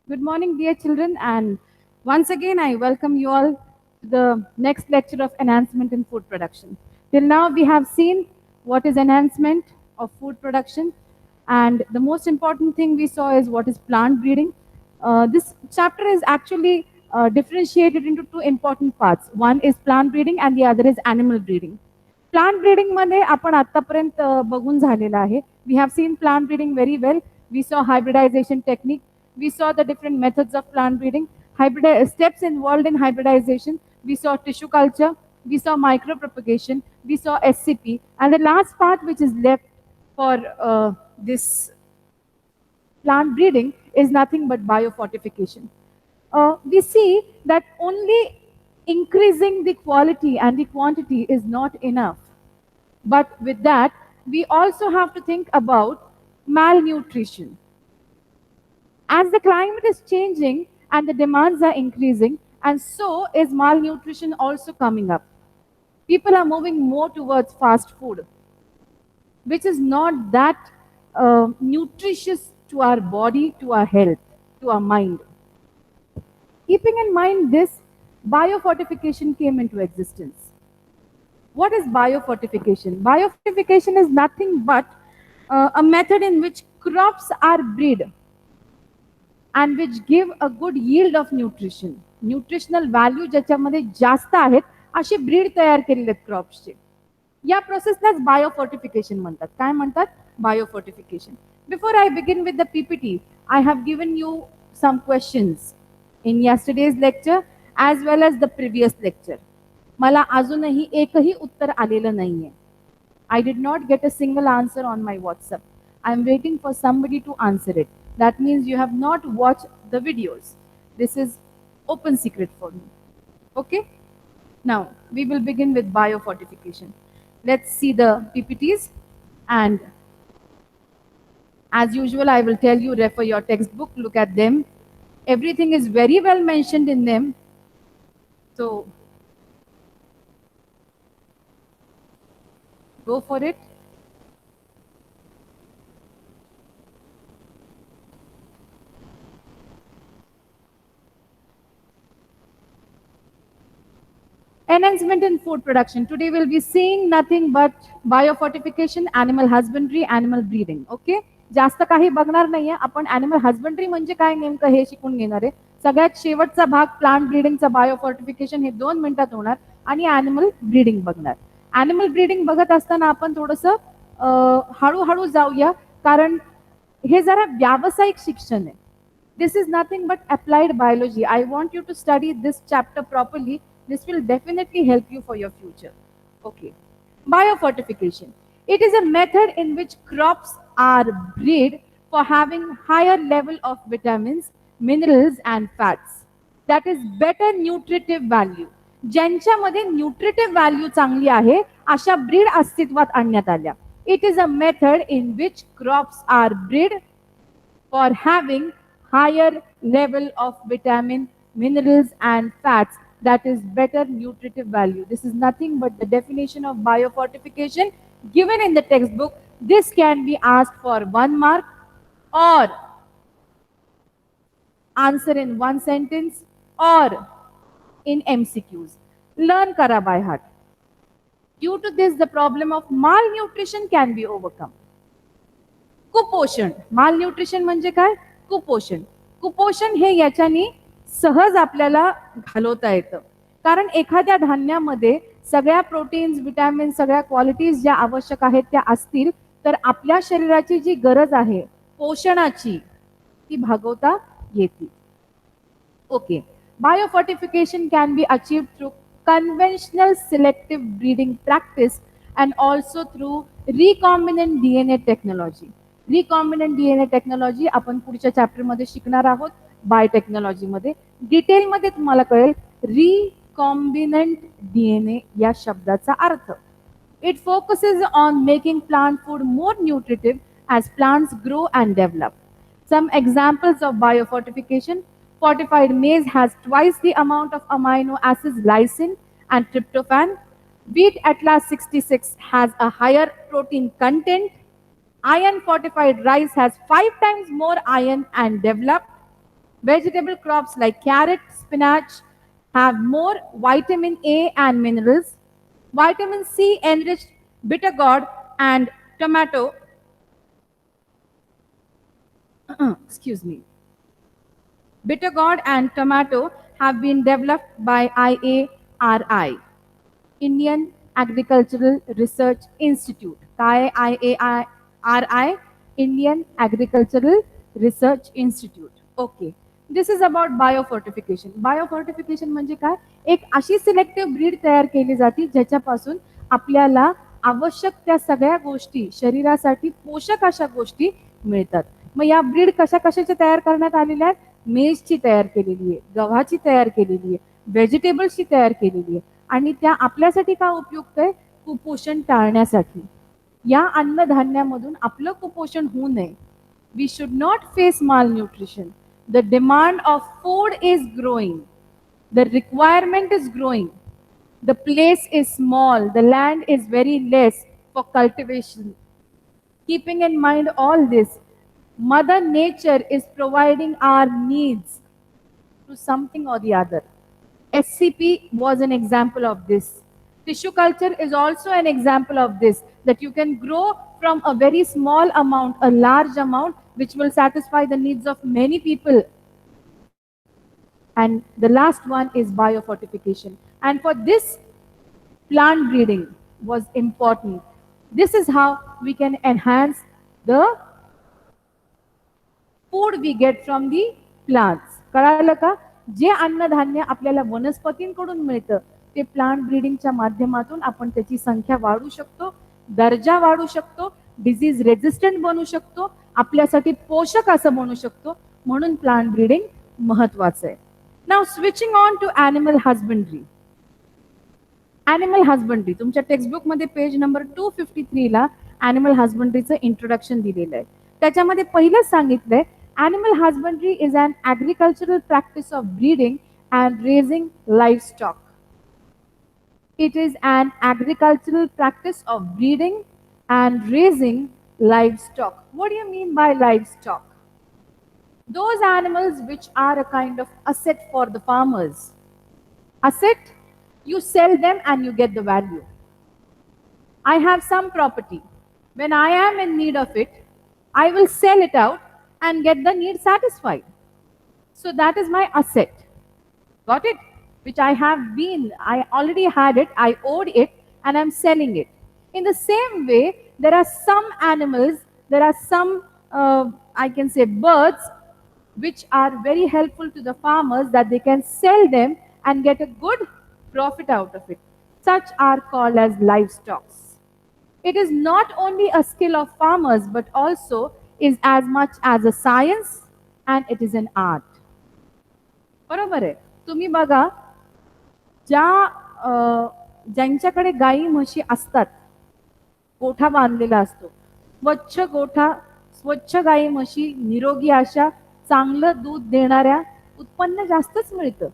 Good morning, dear children, and once again I welcome you all to the next lecture of enhancement in food production. Till now, we have seen what is enhancement of food production, and the most important thing we saw is what is plant breeding. This chapter is actually differentiated into two important parts. One is plant breeding, and the other is animal breeding. Plant breeding मध्ये आपण आतापर्यंत बघून झालेलं आहे. We have seen plant breeding very well. We saw hybridization technique. We saw the different methods of plant breeding, steps involved in hybridization. We saw tissue culture. We saw micropropagation. We saw SCP. And the last part which is left for this plant breeding is nothing but biofortification. We see that only increasing the quality and the quantity is not enough. But with that, we also have to think about malnutrition. As the climate is changing and the demands are increasing, and so is malnutrition also coming up. People are moving more towards fast food, which is not that nutritious to our body, to our health, to our mind. Keeping in mind this, biofortification came into existence. What is biofortification? Biofortification is nothing but a method in which crops are bred and which give a good yield of nutrition. Nutritional value ज्याच्यामध्ये जास्त आहेत असे breed तयार केलेले आहेत क्रॉप्सचे. या प्रोसेसलाच biofortification म्हणतात. काय म्हणतात? Biofortification. Before I begin with the PPT, I have given you some questions in yesterday's lecture as well as the previous lecture. मला अजूनही एकही उत्तर आलेलं नाहीये. I did not get a single answer on my WhatsApp. I'm waiting for somebody to answer it. That means you have not watched the videos. This is open secret for me. Okay? Now, we will begin with biofortification. Let's see the PPTs, and as usual, I will tell you, refer your textbook, look at them. Everything is very well mentioned in them. So, go for it. Enhancement in food production. Today we'll be seeing nothing but biofortification, animal husbandry, animal breeding. Okay? जास्त काही बघणार नाहीये आपण. Animal husbandry म्हणजे काय नेमकं हे शिकून घेणार आहे. सगळ्यात शेवटचा भाग प्लांट ब्रीडिंगचा बायोफॉर्टिफिकेशन हे 2 मिनिटात होणार आणि ॲनिमल ब्रीडिंग बघणार. ॲनिमल ब्रीडिंग बघत असताना आपण थोडंसं हळूहळू जाऊया, कारण हे जरा व्यावसायिक शिक्षण आहे. This is nothing but applied biology. I want you to study this chapter properly. This will definitely help you for your future. Okay. Biofortification. It is a method in which crops are bred for having higher level of vitamins, minerals and fats. That is better nutritive value. ज्यांच्यामध्ये nutritive value चांगली आहे अशा breed अस्तित्वात आणण्यात आल्या. It is a method in which crops are bred for having higher level of vitamin, minerals and fats, that is better nutritive value. This is nothing but the definition of biofortification given in the textbook. This can be asked for 1 mark or answer in 1 sentence or in MCQs. Learn kara by heart. Due to this, the problem of malnutrition can be overcome. कुपोषण. Malnutrition म्हणजे काय? कुपोषण. कुपोषण हे याच्यानी सहज आपल्याला घालवता येतं, कारण एखाद्या धान्यामध्ये सगळ्या प्रोटीन्स, विटॅमिन, सगळ्या क्वालिटीज ज्या आवश्यक आहेत त्या असतील तर आपल्या शरीराची जी गरज आहे पोषणाची ती भागवता येते. Okay. Biofortification can be achieved through conventional selective breeding practice and also through recombinant DNA technology. Recombinant DNA technology आपण पुढच्या चॅप्टर मध्ये शिकणार आहोत. बायोटेक्नॉलॉजी मध्ये डिटेल मध्ये तुम्हाला कळेल रिकॉम्बिनंट डीएनए या शब्दाचा अर्थ. It focuses on making plant food more nutritive as plants grow and develop. Some examples of biofortification. Fortified maize has twice the amount of amino acids lysine and tryptophan. Wheat Atlas 66 has a higher protein content. Iron fortified rice has 5 times more iron and developed. Vegetable crops like carrot, spinach have more vitamin A and minerals. Vitamin C enriched bitter gourd and tomato, excuse me, bitter gourd and tomato have been developed by IARI, Indian Agricultural Research Institute. काय IARI? Indian Agricultural Research Institute. Okay. This is about biofortification. Biofortification म्हणजे काय? एक अशी selective breed तयार केली जाते ज्याच्यापासून आपल्याला आवश्यक त्या सगळ्या गोष्टी, शरीरासाठी पोषक अशा गोष्टी मिळतात. मग या ब्रीड कशा कशाच्या तयार करण्यात आलेल्या आहेत? मेजची तयार केलेली आहे, गव्हाची तयार केलेली आहे, व्हेजिटेबल्सची तयार केलेली आहे. आणि त्या आपल्यासाठी का उपयुक्त आहे? कुपोषण टाळण्यासाठी. या अन्नधान्यामधून आपलं कुपोषण होऊ नये. We should not face malnutrition. The demand of food is growing. The requirement is growing. The place is small. The land is very less for cultivation. Keeping in mind all this, Mother Nature is providing our needs to something or the other. SCP was an example of this. Tissue culture is also an example of this, that you can grow from a very small amount, a large amount, which will satisfy the needs of many people. And the last one is biofortification. And for this, plant breeding was important. This is how we can enhance the food we get from the plants. कळालं का? जे अन्नधान्य आपल्याला वनस्पतींकडून मिळतं ते plant ब्रीडिंगच्या माध्यमातून आपण त्याची संख्या वाढवू शकतो, दर्जा वाढवू शकतो, डिसीज रेजिस्टंट बनू शकतो, आपल्यासाठी पोषक असं बनू शकतो. म्हणून प्लांट ब्रीडिंग महत्वाचं आहे. Now switching on to animal husbandry. Animal husbandry तुमच्या टेक्स्टबुक मध्ये पेज नंबर 253 ला ॲनिमल हजबंड्रीचं इंट्रोडक्शन दिलेलं आहे. त्याच्यामध्ये पहिलंच सांगितलंय, animal husbandry is an agricultural practice of breeding and raising livestock. It is an agricultural practice of breeding and raising livestock. What do you mean by livestock? Those animals which are a kind of asset for the farmers. Asset, you sell them and you get the value. I have some property. When I am in need of it, I will sell it out and get the need satisfied. So that is my asset. Got it? Which I already had it, I owed it, and I'm selling it. In the same way, there are some animals, there are some, I can say, birds, which are very helpful to the farmers, that they can sell them and get a good profit out of it. Such are called as livestock. It is not only a skill of farmers, but also is as much as a science and it is an art. बरोबर आहे. तुम्ही बघा, ज्यांच्याकडे गाई म्हशी असतात, गोठा बांधलेला असतो, स्वच्छ गोठा, स्वच्छ गाई म्हशी, निरोगी अशा, चांगलं दूध देणाऱ्या, उत्पन्न जास्तच मिळतं.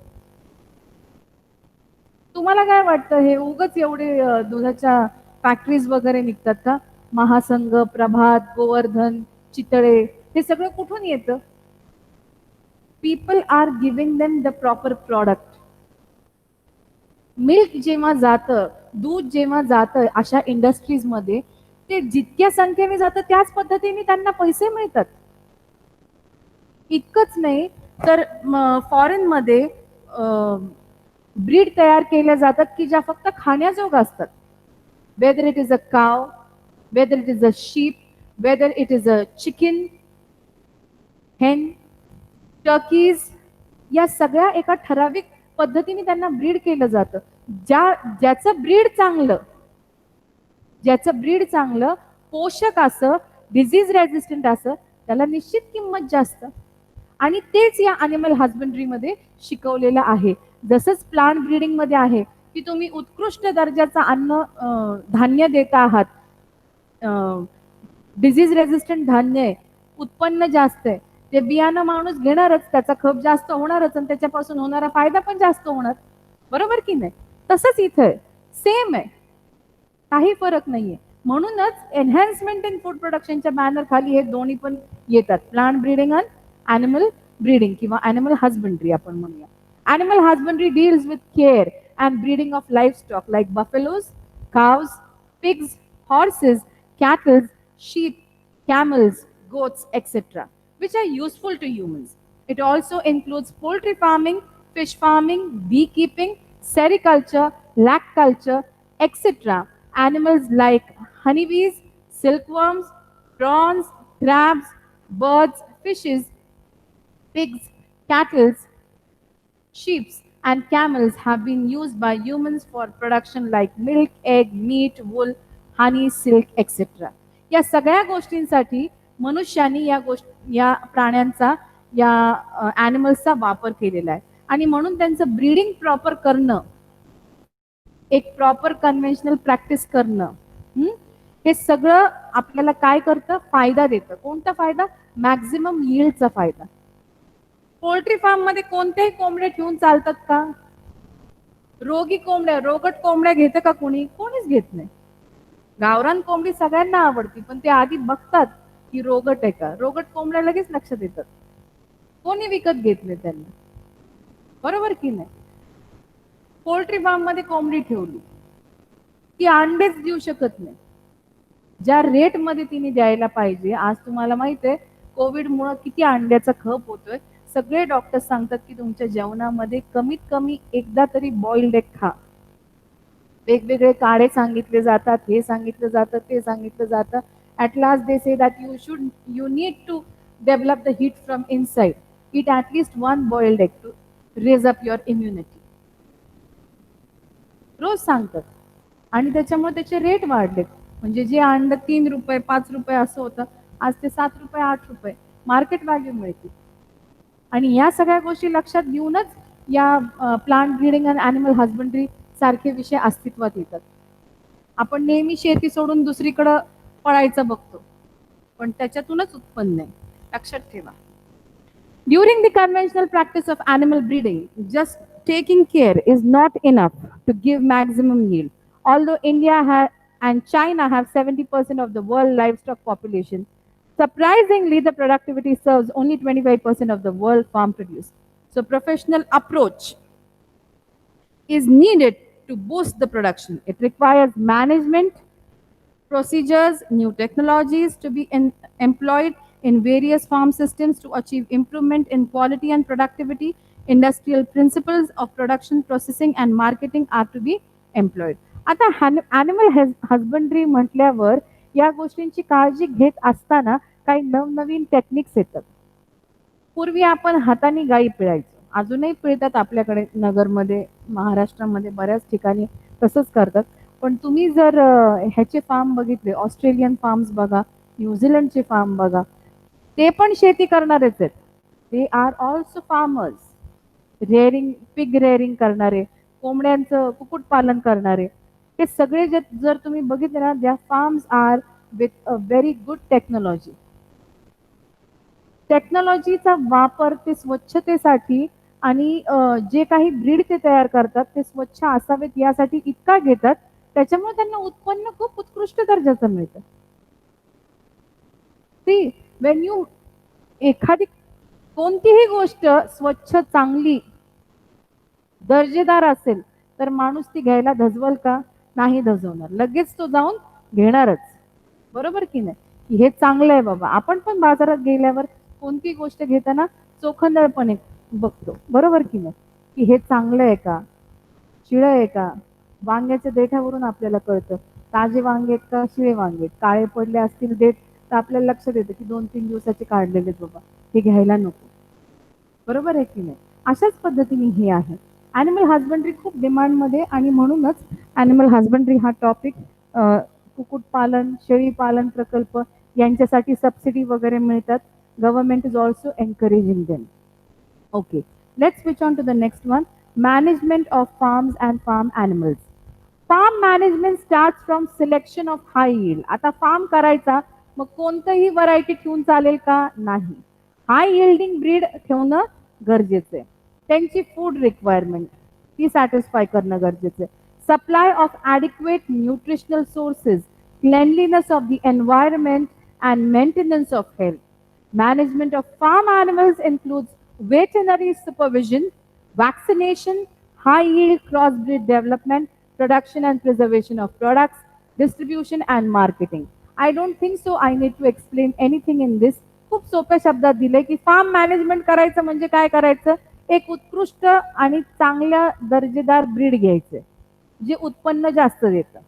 तुम्हाला काय वाटतं, हे उगच एवढे दुधाच्या फॅक्टरीज वगैरे निघतात का? महासंघ, प्रभात, गोवर्धन, चितळे, हे सगळं कुठून येतं? People are giving them the proper product. Milk जेव्हा जातं, दूध जेव्हा जातं अशा इंडस्ट्रीज मध्ये, ते जितक्या संख्येने जातं त्याच पद्धतीने त्यांना पैसे मिळतात. इतकंच नाही तर फॉरेन मध्ये ब्रीड तयार केल्या जातात की ज्या फक्त खाण्याजोग असतात. वेदर इट इज अ काव, whether it is a sheep, whether it is a chicken, hen, turkeys, या सगळ्या एका ठराविक पद्धतीने त्यांना ब्रीड केलं जातं. ज्याचं ब्रीड चांगलं, पोषक असं, डिझीज रेजिस्टंट असं, त्याला निश्चित किंमत जास्त. आणि तेच या अॅनिमल हजबंड्री मध्ये शिकवलेलं आहे. जसंच प्लांट ब्रीडिंग मध्ये आहे की तुम्ही उत्कृष्ट दर्जाचा अन्न धान्य देता आहात, डिझीज रेजिस्टंट धान्य आहे, उत्पन्न जास्त आहे, ते बियाणं माणूस घेणारच, त्याचा खप जास्त होणारच आणि त्याच्यापासून होणारा फायदा पण जास्त होणार. बरोबर की नाही? तसंच इथे सेम आहे, काही फरक नाहीये. म्हणूनच एनहान्समेंट इन फूड प्रोडक्शनच्या बॅनर खाली हे दोन्ही पण येतात, प्लांट ब्रीडिंग आणि ॲनिमल ब्रीडिंग किंवा ॲनिमल हजबंड्री आपण म्हणूया. Animal husbandry deals with care and breeding of livestock like buffaloes, cows, pigs, horses, cattle, sheep, camels, goats, etc., which are useful to humans. It also includes poultry farming, fish farming, beekeeping, sericulture, lac culture, etc. Animals like honeybees, silkworms, prawns, crabs, birds, fishes, pigs, cattle, sheep, and camels have been used by humans for production like milk, egg, meat, wool, honey, silk, etc. या सगळ्या गोष्टींसाठी मनुष्याने या प्राण्यांचा या ॲनिमल्सचा वापर केलेला आहे आणि म्हणून त्यांचं ब्रीडिंग प्रॉपर करणं, एक प्रॉपर कन्व्हेन्शनल प्रॅक्टिस करणं, हे सगळं आपल्याला काय करतं, फायदा देतं. कोणता फायदा? मॅक्झिमम यील्डचा फायदा. पोल्ट्री फार्म मध्ये कोणत्याही कोंबड्या ठेवून चालतात का? रोगी कोंबड्या, रोगट कोंबड्या घेतं का कोणी? कोणीच घेत नाही. गावरान कोंबडी सगळ्यांना आवडती, पण ते आधी बघतात की रोगट आहे का. रोगट कोंबड्या लगेच लक्षात येतात. कोणी विकत घेत नाही त्यांना, बरोबर की नाही? पोल्ट्री फार्म मध्ये कोंबडी ठेवली ती अंडेच देऊ शकत नाही ज्या रेट मध्ये तिने द्यायला पाहिजे. आज तुम्हाला माहित आहे कोविडमुळे किती अंड्याचा खप होतोय. सगळे डॉक्टर्स सांगतात की तुमच्या जेवणामध्ये कमीत कमी एकदा तरी बॉइल्ड एग खा. वेगवेगळे काढे सांगितले जातात, हे सांगितलं जातं, ते सांगितलं जातं. At last they say that you need to develop the heat from inside. It at least one boiled egg to raise up your immunity. रोज सांगतात आणि त्याच्यामुळे त्याचे रेट वाढलेत. म्हणजे जे अंड 3 रुपये 5 रुपये असं होतं, आज ते 7 रुपये 8 रुपये मार्केट व्हॅल्यू मिळते. आणि या सगळ्या गोष्टी लक्षात घेऊनच या प्लांट ब्रीडिंग आणि ॲनिमल हजबंड्री सारखे विषय अस्तित्वात येतात. आपण नेहमी शेती सोडून दुसरीकडं पळायचं बघतो, पण त्याच्यातूनच उत्पन्न आहे, लक्षात ठेवा. During the conventional practice of animal breeding, just taking care is not enough to give maximum yield. Although India and China have 70% of the world livestock population, surprisingly, the productivity serves only 25% of the world farm produce. So, professional approach is needed to boost the production. It requires management, procedures, new technologies to be employed in various farm systems to achieve improvement in quality and productivity. Industrial principles of production, processing and marketing are to be employed. आता animal husbandry म्हटल्यावर या गोष्टींची काळजी घेत असताना काही नवनवीन techniques येतात. पूर्वी आपण हाताने गायी पिळायचो, अजूनही पिळतात आपल्याकडे नगरमध्ये, महाराष्ट्रामध्ये बऱ्याच ठिकाणी तसंच करतात. पण तुम्ही जर ह्याचे फार्म बघितले, ऑस्ट्रेलियन फार्म्स बघा, न्यूझीलंडचे फार्म बघा, ते पण शेती करणारेच आहेत. They are also farmers. Rearing, pig rearing करणारे, कोंबड्यांचं कुक्कुटपालन करणारे, हे सगळे जर तुम्ही बघितले ना, त्या farms are with a very good technology. टेक्नॉलॉजीचा वापर ते स्वच्छतेसाठी आणि जे काही ब्रीड ते तयार करतात ते स्वच्छ असावेत यासाठी इतका घेतात, त्याच्यामुळे त्यांना उत्पन्न खूप उत्कृष्ट दर्जाचं मिळतं. सी वेन यू एखादी कोणतीही गोष्ट स्वच्छ, चांगली, दर्जेदार असेल तर माणूस ती घ्यायला धजवल का? नाही धजवणार, लगेच तो जाऊन घेणारच, बरोबर की नाही? की हे चांगलं आहे बाबा. आपण पण बाजारात गेल्यावर कोणती गोष्ट घेताना चोखंदळपणे बघतो, बरोबर की नाही? की हे चांगलं आहे का, शिळं आहे का? वांग्याच्या देठावरून आपल्याला कळतं ताजे वांगे आहेत का शिळे वांगे आहेत. काळे पडले असतील देठ तर आपल्याला लक्षात येतं की 2-3 दिवसाचे काढलेले बाबा, हे घ्यायला नको, बरोबर आहे की नाही? अशाच पद्धतीने हे आहे. ॲनिमल हजबंड्री खूप डिमांडमध्ये आणि म्हणूनच ॲनिमल हजबंड्री हा टॉपिक, कुक्कुटपालन, शेळीपालन प्रकल्प यांच्यासाठी सबसिडी वगैरे मिळतात. Government is also encouraging them. Okay, let's switch on to the next one. Management of farms and farm animals. Farm management start from selection of high yield. आता farm करायचा, मग कोणतंही व्हरायटी ठेवून चालेल का? नाही. हाय यील्डिंग ब्रीड ठेवणं गरजेचं आहे. त्यांची फूड रिक्वायरमेंट ती सॅटिस्फाय करणं गरजेचं आहे. Supply of adequate nutritional sources, cleanliness of the environment and maintenance of health. Management of farm animals includes veterinary supervision, vaccination, high yield crossbreed development, production and preservation of products, distribution and marketing. I don't think so I need to explain anything in this. खूप सोप्या शब्दात दिले की form management करायचं म्हणजे काय करायचं, एक उत्कृष्ट आणि चांगल्या दर्जेदार ब्रीड घ्यायचे जे उत्पन्न जास्त देतं,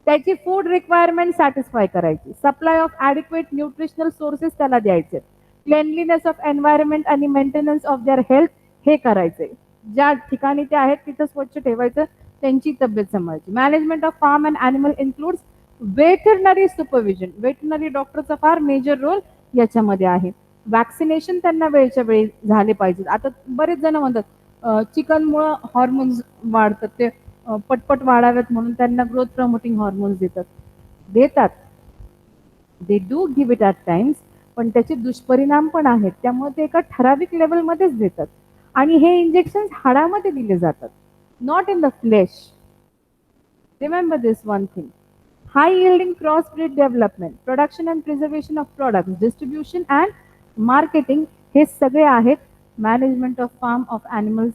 त्याची फूड रिक्वायरमेंट सॅटिस्फाय करायची, supply of adequate nutritional sources त्याला द्यायचे, क्लेनलीनेस ऑफ एन्व्हायरमेंट आणि मेंटेनन्स ऑफ देअर हेल्थ हे करायचे, ज्या ठिकाणी ते आहेत तिथं स्वच्छ ठेवायचं, त्यांची तब्येत सांभाळायची. Management of farm and animal includes veterinary supervision, veterinary डॉक्टरचा फार मेजर रोल याच्यामध्ये आहे. वॅक्सिनेशन त्यांना वेळच्या वेळी झाले पाहिजेत. आता बरेच जण म्हणतात चिकनमुळं हॉर्मोन्स वाढतात, ते पटपट वाढावेत म्हणून त्यांना ग्रोथ प्रमोटिंग हॉर्मोन्स देतात. They do give it at times, पण त्याचे दुष्परिणाम पण आहेत, त्यामुळे ते एका ठराविक लेवलमध्येच देतात आणि हे इंजेक्शन हाडामध्ये दिले जातात, not in the flesh. Remember this one thing. High yielding crossbreed development, production and preservation of products, distribution and marketing हे सगळे आहेत management of farm of animals,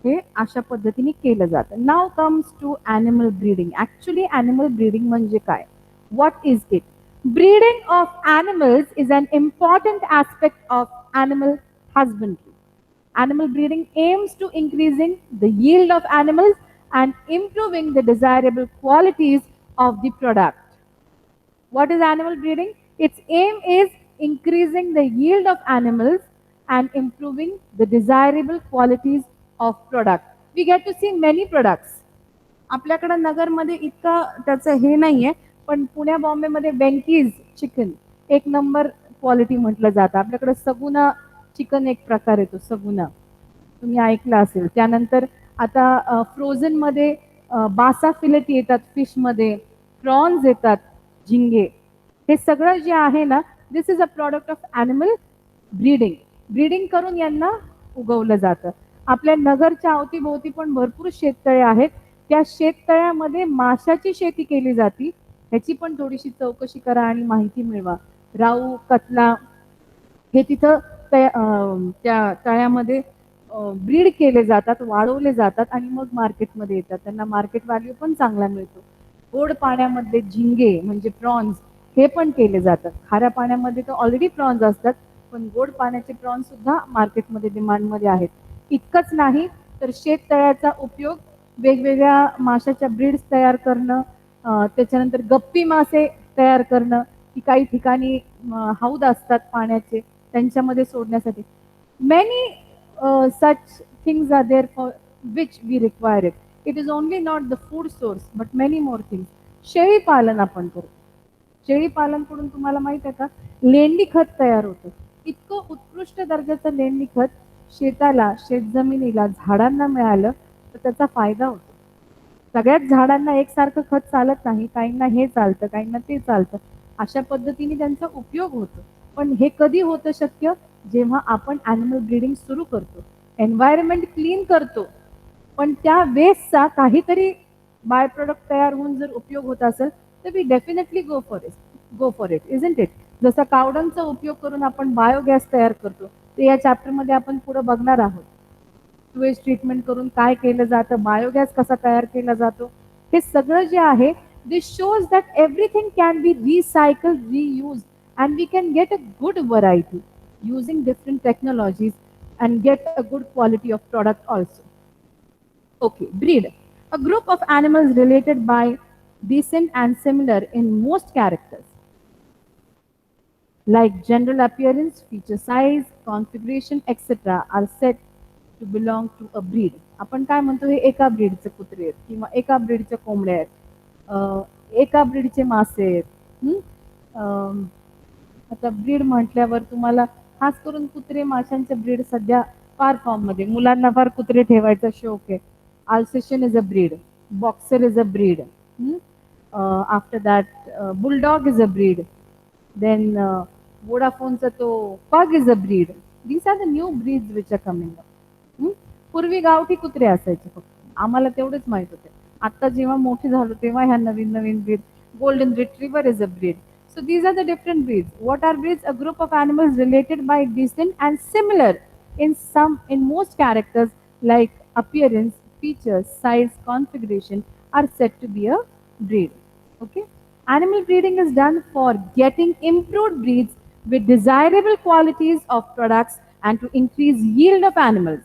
हे अशा पद्धतीने केलं जातं. Now comes to animal breeding. Actually animal breeding म्हणजे काय, what is it? Breeding of animals is an important aspect of animal husbandry. Animal breeding aims to increasing the yield of animals and improving the desirable qualities of the product. What is animal breeding? Its aim is increasing the yield of animals and improving the desirable qualities of product. We get to see many products. आपल्याकडे नगरमध्ये इतकं त्याचं हे नाहीये, पण पुण्या बॉम्बेमध्ये Venky's chicken एक number quality म्हटलं जातं. आपल्याकडे सगुना चिकन एक प्रकार येतो, सगुना तुम्ही ऐकलं असेल. त्यानंतर आता फ्रोझनमध्ये बासा फिलेट येतात, फिशमध्ये प्रॉन्स येतात, झिंगे, हे सगळं जे आहे ना, this is a product of animal breeding. Breeding करून यांना उगवलं जातं. आपल्या नगरच्या अवतीभोवती पण भरपूर शेततळे आहेत, त्या शेततळ्यामध्ये माशाची शेती केली जाते, ह्याची पण थोडीशी चौकशी करा आणि माहिती मिळवा. राऊ, कतला हे तिथं त्या तळ्यामध्ये ब्रीड केले जातात, वाढवले जातात आणि मग मार्केटमध्ये येतात, त्यांना मार्केट व्हॅल्यू पण चांगला मिळतो. गोड पाण्यामध्ये झिंगे म्हणजे प्रॉन्स हे पण केले जातात. खाऱ्या पाण्यामध्ये तर ऑलरेडी प्रॉन्स असतात, पण गोड पाण्याचे प्रॉन्स सुद्धा मार्केटमध्ये डिमांडमध्ये आहेत. इतकंच नाही तर शेततळ्याचा उपयोग वेगवेगळ्या माशाच्या ब्रीड्स तयार करणं, त्याच्यानंतर गप्पी मासे तयार करणं, की काही ठिकाणी हौद असतात पाण्याचे त्यांच्यामध्ये सोडण्यासाठी. Many such things are there for which we require it. It is only not the food source but many more things. शेळी पालन आपण करतो. शेळी पालन करून तुम्हाला माहित आहे का, लेंडी खत तयार होतं. इतकं उत्कृष्ट दर्जाचं लेंडी खत शेताला, शेतजमिनीला, झाडांना मिळालं तर त्याचा फायदा होतो. सगळ्याच झाडांना एकसारखं खत चालत नाही, काहींना हे चालतं, काहींना ते चालतं, अशा पद्धतीने त्यांचा उपयोग होतो. पण हे कधी होतं शक्य, जेव्हा आपण ॲनिमल ब्रीडिंग सुरू करतो, एन्व्हायरमेंट क्लीन करतो, पण त्या वेस्टचा काहीतरी बाय प्रोडक्ट तयार होऊन जर उपयोग होत असेल तर we definitely go for it isn't it. जसा कावडनचा उपयोग करून आपण बायोगॅस तयार करतो, ते या चॅप्टरमध्ये आपण पुढे बघणार आहोत. वेस्ट ट्रीटमेंट करून काय केलं जातं, बायोगॅस कसा तयार केला जातो, हे सगळं जे आहे this shows that everything can be recycle, reuse and we can get a good variety using different technologies and get a good quality of product also. Okay, breed. A group of animals related by descent and similar in most characters like general appearance, feature size, configuration, etc. are said to belong to a breed. आपण काय म्हणतो, हे एका ब्रीडचे कुत्रे आहेत किंवा एका ब्रीडच्या कोंबड्या आहेत, एका ब्रीडचे मासे आहेत. आता ब्रीड म्हटल्यावर तुम्हाला खास करून कुत्रे माशांच्या ब्रीड सध्या फार फॉर्ममध्ये, मुलांना फार कुत्रे ठेवायचा शौक आहे. Alsatian is a breed, boxer is a breed, after that bulldog is a breed, then वोडाफोनचा तो pug is a breed. These are the new breeds which are coming up. पूर्वी गावठी कुत्रे असायचे फक्त, आम्हाला तेवढेच माहित होते. आता जेव्हा मोठे झालो तेव्हा ह्या नवीन नवीन breed, golden retriever is a breed. So these are the different breeds. What are breeds? A group of animals related by descent and similar in most characters like appearance, features, size, configuration are said to be a breed. Okay. Animal breeding is done for getting improved breeds with desirable qualities of products and to increase yield of animals.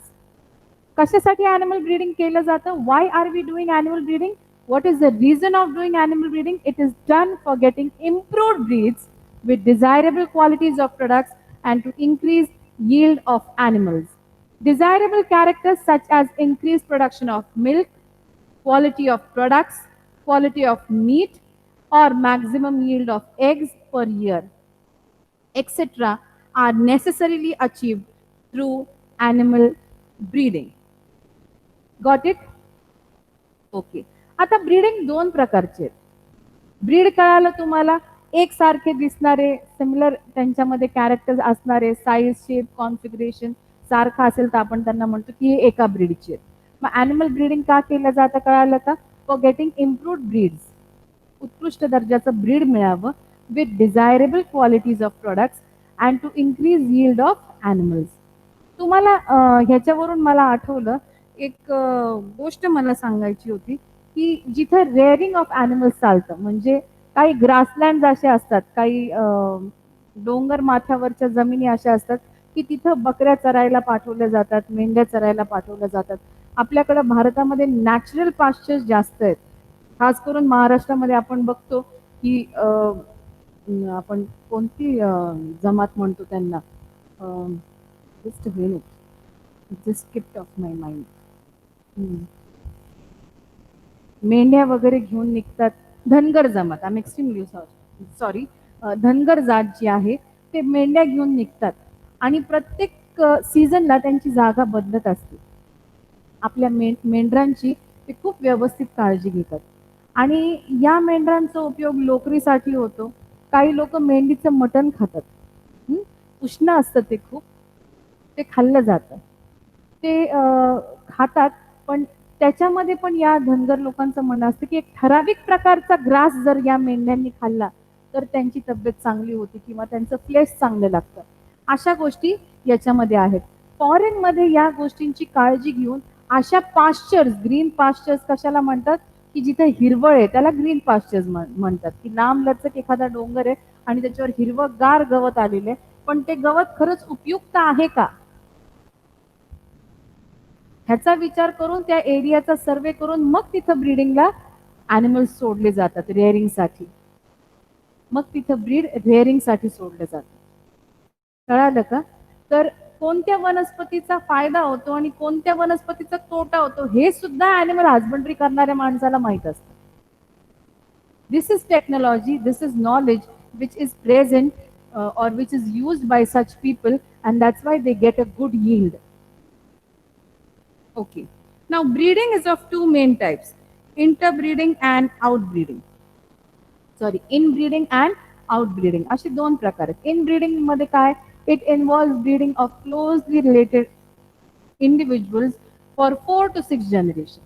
कशासाठी animal breeding केलं जातं? Why are we doing animal breeding? What is the reason of doing animal breeding? It is done for getting improved breeds with desirable qualities of products and to increase yield of animals. Desirable characters such as increased production of milk, quality of products, quality of meat, or maximum yield of eggs per year, etc., are necessarily achieved through animal breeding. Got it? Okay. आता breeding दोन प्रकारचे आहेत. Breed कळालं तुम्हाला, एकसारखे दिसणारे, similar त्यांच्यामध्ये characters असणारे, साईज, शेप, कॉन्फिगरेशन सारखं असेल तर आपण त्यांना म्हणतो की हे एका ब्रीडचे आहेत. मग ॲनिमल ब्रीडिंग का केलं जातं कळालं का? फॉर गेटिंग इम्प्रूव्ड ब्रीड्स, उत्कृष्ट दर्जाचं ब्रीड मिळावं with desirable qualities of products and to increase yield of animals. तुम्हाला ह्याच्यावरून मला आठवलं एक गोष्ट मला सांगायची होती की जिथं रेअरिंग ऑफ ॲनिमल्स चालतं, म्हणजे काही ग्रासलँड असे असतात, काही डोंगर माथ्यावरच्या जमिनी अशा असतात की तिथं बकऱ्या चरायला पाठवल्या जातात, मेंढ्या चरायला पाठवल्या जातात. आपल्याकडं भारतामध्ये नॅचरल पाश्चर्स जास्त आहेत. खास करून महाराष्ट्रामध्ये आपण बघतो की आपण कोणती जमात म्हणतो त्यांना, just just skipped off my mind. मेंढ्या वगैरे घेऊन निघतात. धनगर जमात, I am extremely sorry, Dhangar जात जी आहे ते मेंढ्या घेऊन निघतात आणि प्रत्येक सीझनला त्यांची जागा बदलत असते. आपल्या मेंढरांची ते खूप व्यवस्थित काळजी घेतात आणि या मेंढरांचा उपयोग लोकरीसाठी होतो. काही लोक मेंढीचं मटण खातात. उष्ण असतं ते खूप, ते खाल्लं जातं. ते खातात, पण त्याच्यामध्ये पण या धनगर लोकांचं म्हणणं असतं की एक ठराविक प्रकारचा ग्रास जर या मेंढ्यांनी खाल्ला तर त्यांची तब्येत चांगली होती किंवा त्यांचं फ्लेश चांगलं लागतं. अशा गोष्टी याच्यामध्ये आहेत. फॉरेनमध्ये या गोष्टींची काळजी घेऊन अशा पाश्चर्स, ग्रीन पाश्चर्स कशाला म्हणतात की जिथे हिरवळ आहे त्याला ग्रीन पाश्चर्स म्हणतात. की लांब लचक एखादा डोंगर आहे आणि त्याच्यावर हिरवंगार गवत आलेलं आहे, पण ते गवत खरंच उपयुक्त आहे का ह्याचा विचार करून त्या एरियाचा सर्वे करून मग तिथं ब्रीडिंगला ॲनिमल्स सोडले जातात रेअरिंगसाठी. मग तिथं ब्रीड रेअरिंगसाठी सोडलं जातं. कळालं का? तर कोणत्या वनस्पतीचा फायदा होतो आणि कोणत्या वनस्पतीचा तोटा होतो हे सुद्धा ॲनिमल हजबंड्री करणाऱ्या माणसाला माहित असतं. This is technology, this is knowledge which is present or which is used by such people, and that's why they get a good yield. Okay. Now breeding is of two main types: interbreeding and outbreeding. Sorry, inbreeding and outbreeding. असे दोन प्रकार आहेत. Inbreeding मध्ये काय? It involves breeding of closely related individuals for 4 to 6 generations.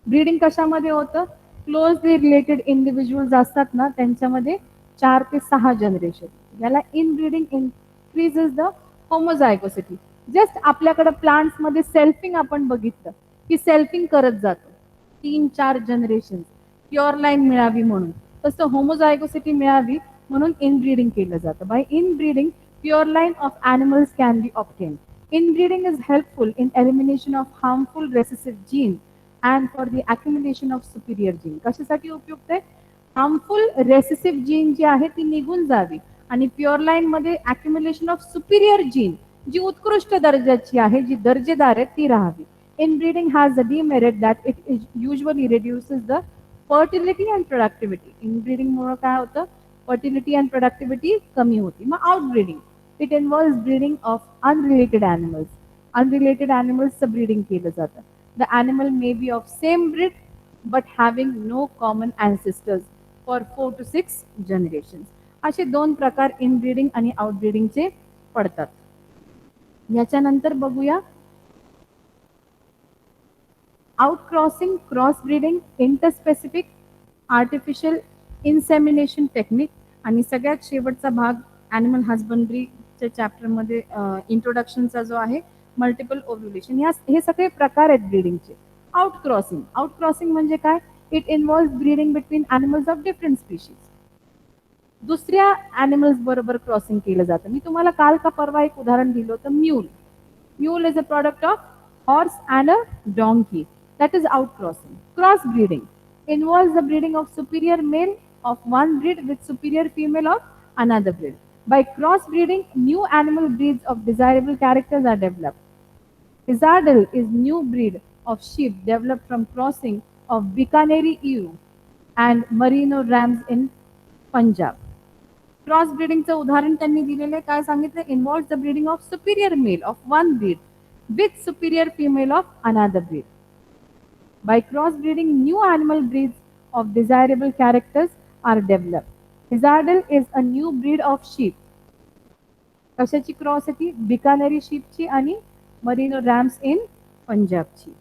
Breeding कशामध्ये होतं? Closely related individuals असतात ना त्यांच्यामध्ये 4 ते 6 जनरेशन. याला इनब्रीडिंग इन्क्रीजेस द होमोझायगोसिटी. जस्ट आपल्याकडे प्लांट्स मध्ये सेल्फिंग आपण बघितलं की सेल्फिंग करत जातो 3-4 जनरेशन प्युअर लाईन मिळावी म्हणून, तसं होमोझायगोसिटी मिळावी म्हणून इनब्रीडिंग केलं जातं. By inbreeding pure line of animals can be obtain. Inbreeding is helpful in elimination of harmful recessive gene and for the accumulation of superior gene. कशासाठी उपयुक्त आहे? हार्मफुल रेसेसिव्ह जीन जी आहे ती निघून जावी आणि प्युअर लाईन मध्ये अक्युम्युलेशन ऑफ सुपिरियर जीन जी उत्कृष्ट दर्जाची आहे, जी दर्जेदार आहे ती राहावी. Inbreeding has a demerit that it usually reduces the fertility and productivity. Inbreeding मुळे काय होतं? फर्टिलिटी अँड प्रोडक्टिव्हिटी कमी होती. मग outbreeding, it involves breeding of unrelated animals. Unrelated ॲनिमल्सचं ब्रीडिंग केलं जातं. The animal may be of same breed but having no common ancestors for 4 to 6 generations. असे दोन प्रकार इनब्रीडिंग आणि आउटब्रीडिंगचे पडतात. याच्यानंतर बघूया outcrossing, cross breeding, interspecific, artificial insemination technique आणि सगळ्यात शेवटचा भाग ॲनिमल हजबंड्री च्या चॅप्टरमध्ये इंट्रोडक्शनचा जो आहे मल्टिपल ओव्ह्युलेशन, या हे सगळे प्रकार आहेत ब्रीडिंगचे. आउट क्रॉसिंग म्हणजे काय? It involve breeding between animals of different species. दुसऱ्या ॲनिमल्स बरोबर क्रॉसिंग केलं जातं. मी तुम्हाला काल का परवा एक उदाहरण दिलं होतं, mule. Mule is a product of horse and a donkey. That is outcrossing. Cross breeding involves the breeding of superior male of one breed with superior female of another breed. By cross breeding, new animal breeds of desirable characters are developed. Hizardale is new breed of sheep developed from crossing of Bikaneri ewe and Merino rams in Punjab. Cross ब्रीडिंगचं उदाहरण त्यांनी दिलेलं आहे. काय सांगितलं? Involve the breeding of superior male of one breed with superior female of another breed. By cross breeding new animal breeds of desirable characters are develop. Hisardale is a new breed of sheep. कशाची cross आहे ती? बिकानेरी शीपची आणि merino rams in पंजाबची.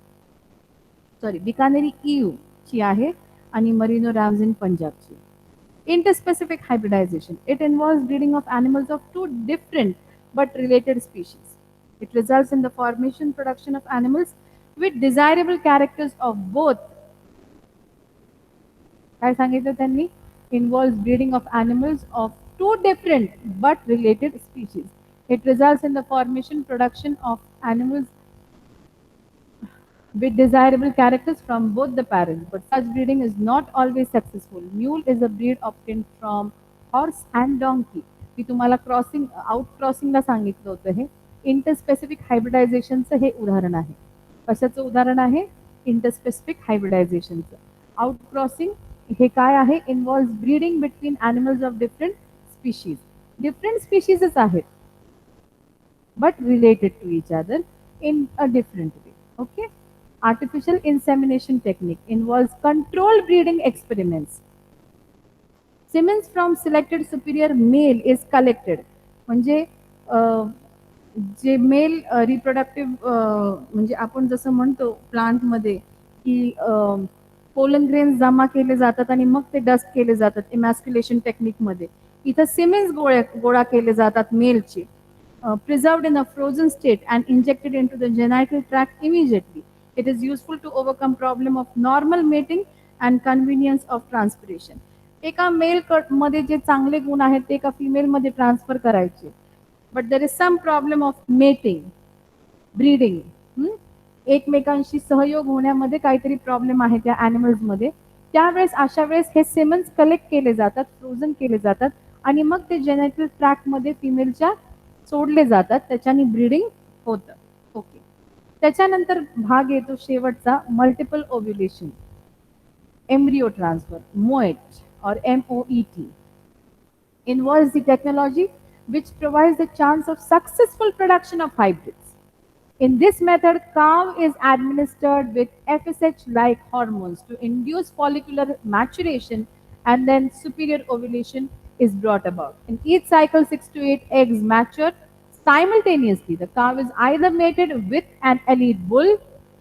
Sorry, Bikaneri ewe ची आहे आणि merino rams in पंजाबची. Interspecific hybridization. It involves breeding of animals of two different but related species. It results in the formation production of animals with desirable characters of both. काय सांगितलं त्यांनी? Involves breeding of animals of two different but related species. It results in the formation production of animals with desirable characters from both the parents, but such breeding is not always successful. Mule is a breed obtained from horse and donkey. मी तुम्हाला crossing out क्रॉसिंगला सांगितलं होतं. हे interspecific हायब्रिडायझेशनचं हे उदाहरण आहे. कशाचं उदाहरण आहे? इंटरस्पेसिफिक हायब्रिडायझेशनचं. आउट क्रॉसिंग हे काय आहे? Involve breeding between animals of different species. Different स्पीशीजच आहेत but related to each other in a different way. Okay. Artificial insemination technique involves controlled breeding experiments. Semen from selected superior male is collected. म्हणजे जे male reproductive म्हणजे आपण जसं म्हणतो प्लांटमध्ये की पोलन ग्रेन्स जमा केले जातात आणि मग ते डस्ट केले जातात इमॅस्क्युलेशन टेक्निकमध्ये. इथं सिमेन्स गोळा केले जातात मेलचे, preserved in a frozen state and injected into the genital tract immediately. It is useful to overcome problem of normal mating and convenience of transpiration. एका मेल मध्ये जे चांगले गुण आहेत ते एका फिमेल मध्ये ट्रान्सफर करायचे, but there is some problem of mating, breeding. एकमेकांशी सहयोग होण्यामध्ये काहीतरी प्रॉब्लेम आहे त्या ॲनिमल्स मध्ये. त्यावेळेस अशा वेळेस हे सेमन्स कलेक्ट केले जातात, फ्रोझन केले जातात आणि मग ते जेनेटल ट्रॅक्ट मध्ये फिमेलच्या सोडले जातात. त्याच्याने ब्रीडिंग होतं. ओके. त्याच्यानंतर भाग येतो शेवटचा, multiple ovulation, embryo transfer, MOET or MOET. Involves the technology which provides the chance of successful production of hybrids. In this method, cow is administered with FSH-like hormones to induce follicular maturation, and then superior ovulation is brought about. In each cycle, 6 to 8 eggs mature simultaneously. The cow is either mated with an elite bull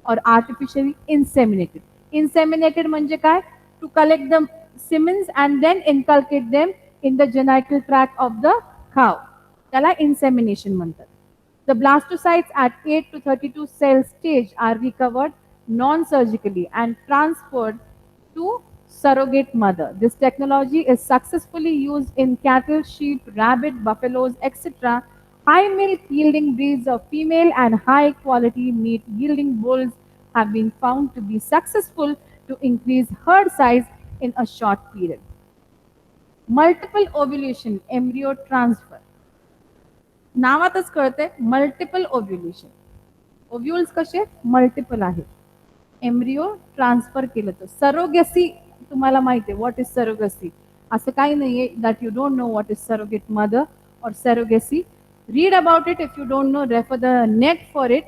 or artificially inseminated. Inseminated म्हणजे काय? To collect the semens and then inculcate them in the genital tract of the cow. त्याला insemination म्हणतात. The blastocytes at 8 to 32 cell stage are recovered non-surgically and transferred to surrogate mother. This technology is successfully used in cattle, sheep, rabbit, buffaloes, etc. High milk yielding breeds of female and high quality meat yielding bulls have been found to be successful to increase herd size in a short period. Multiple ovulation, embryo transfer. नावातच कळते multiple ovulation. ओव्ह्युल्स कसे multiple आहेत. Embryo transfer केलं तर. Surrogacy तुम्हाला माहिती आहे, what is surrogacy? असं काही नाहीये that you don't know what is surrogate mother और surrogacy. Read about it. If you don't know, refer the net for it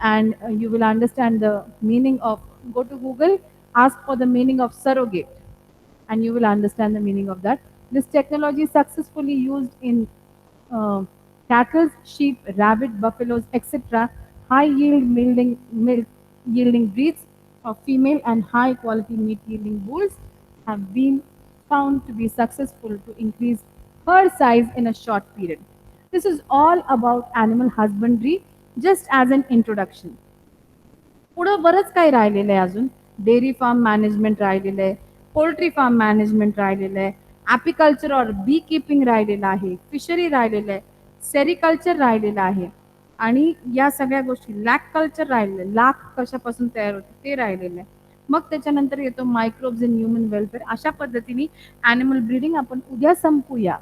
and you will understand the meaning of. Go to Google, ask for the meaning of surrogate and you will understand the meaning of that. This technology is successfully used in cattle, sheep, rabbit, buffaloes, etc. High milk yielding breeds of female and high quality meat yielding bulls have been found to be successful to increase herd size in a short period. This is all about animal husbandry, just as an introduction. पुढं बरंच काही राहिलेलं आहे अजून. Dairy form management राहिलेलं आहे, poultry form management राहिलेलं आहे, ॲपिकल्चर और बी कीपिंग राहिलेलं आहे, फिशरी राहिलेलं आहे, सेरिकल्चर राहिलेलं आहे आणि या सगळ्या गोष्टी लॅक कल्चर राहिलेलं आहे, लाख कशापासून तयार होते ते राहिलेलं आहे. मग त्याच्यानंतर येतो मायक्रोब्स इन ह्युमन वेलफेअर. अशा पद्धतीने ॲनिमल ब्रीडिंग आपण उद्या संपूया.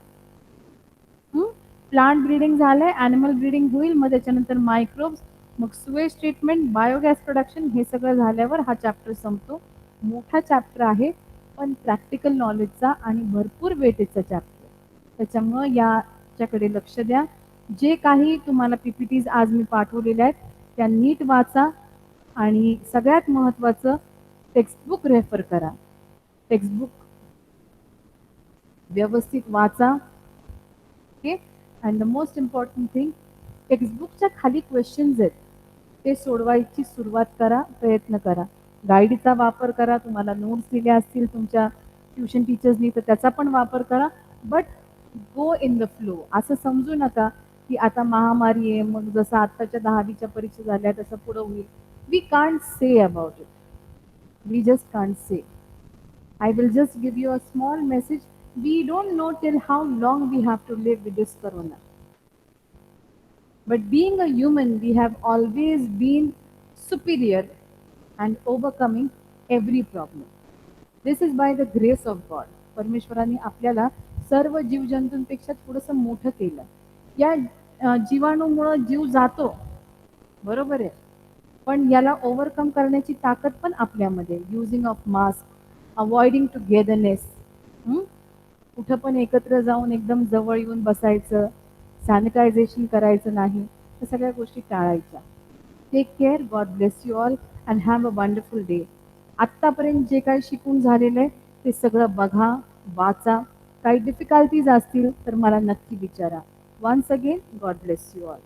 प्लांट ब्रीडिंग झालंय, ॲनिमल ब्रीडिंग होईल, मग त्याच्यानंतर मायक्रोब्स, मग सुवेज ट्रीटमेंट, बायोगॅस प्रोडक्शन, हे सगळं झाल्यावर हा चॅप्टर संपतो. मोठा चॅप्टर आहे, पण प्रॅक्टिकल नॉलेजचा आणि भरपूर वेटेजचा चॅप्टर. त्याच्यामुळं याच्याकडे लक्ष द्या. जे काही तुम्हाला PPTs आज मी पाठवलेल्या आहेत त्या नीट वाचा आणि सगळ्यात महत्त्वाचं टेक्स्टबुक रेफर करा. टेक्स्टबुक व्यवस्थित वाचा. Okay. And the most important thing, टेक्स्टबुकच्या खाली क्वेश्चन्स आहेत ते सोडवायची सुरुवात करा, प्रयत्न करा. गाईडचा वापर करा, तुम्हाला नोट्स दिल्या असतील तुमच्या ट्युशन टीचर्सनी तर त्याचा पण वापर करा. But go in the flow. असं समजू नका की आता महामारी आहे, मग जसं आत्ताच्या 10वीच्या परीक्षा झाल्या तसं पुढं होईल. We can't say about it. We just can't say. I will just give you a small message. We don't know till how long we have to live with this corona. But being a human, we have always been superior and overcoming every problem. This is by the grace of God. परमेश्वराने आपल्याला सर्व जीवजंतूंपेक्षा थोडंसं मोठं केलं. या जीवाणूमुळं जीव जातो, बरोबर आहे, पण याला ओव्हरकम करण्याची ताकद पण आपल्यामध्ये. Using of mask, avoiding togetherness, कुठं पण एकत्र जाऊन एकदम जवळ येऊन बसायचं, सॅनिटायझेशन करायचं नाही, या सगळ्या गोष्टी टाळायच्या. Take care. God bless you all and have a wonderful day. आत्तापर्यंत जे काही शिकून झालेलं आहे ते सगळं बघा, वाचा. काही डिफिकल्टीज असतील तर मला नक्की विचारा. Once again, God bless you all.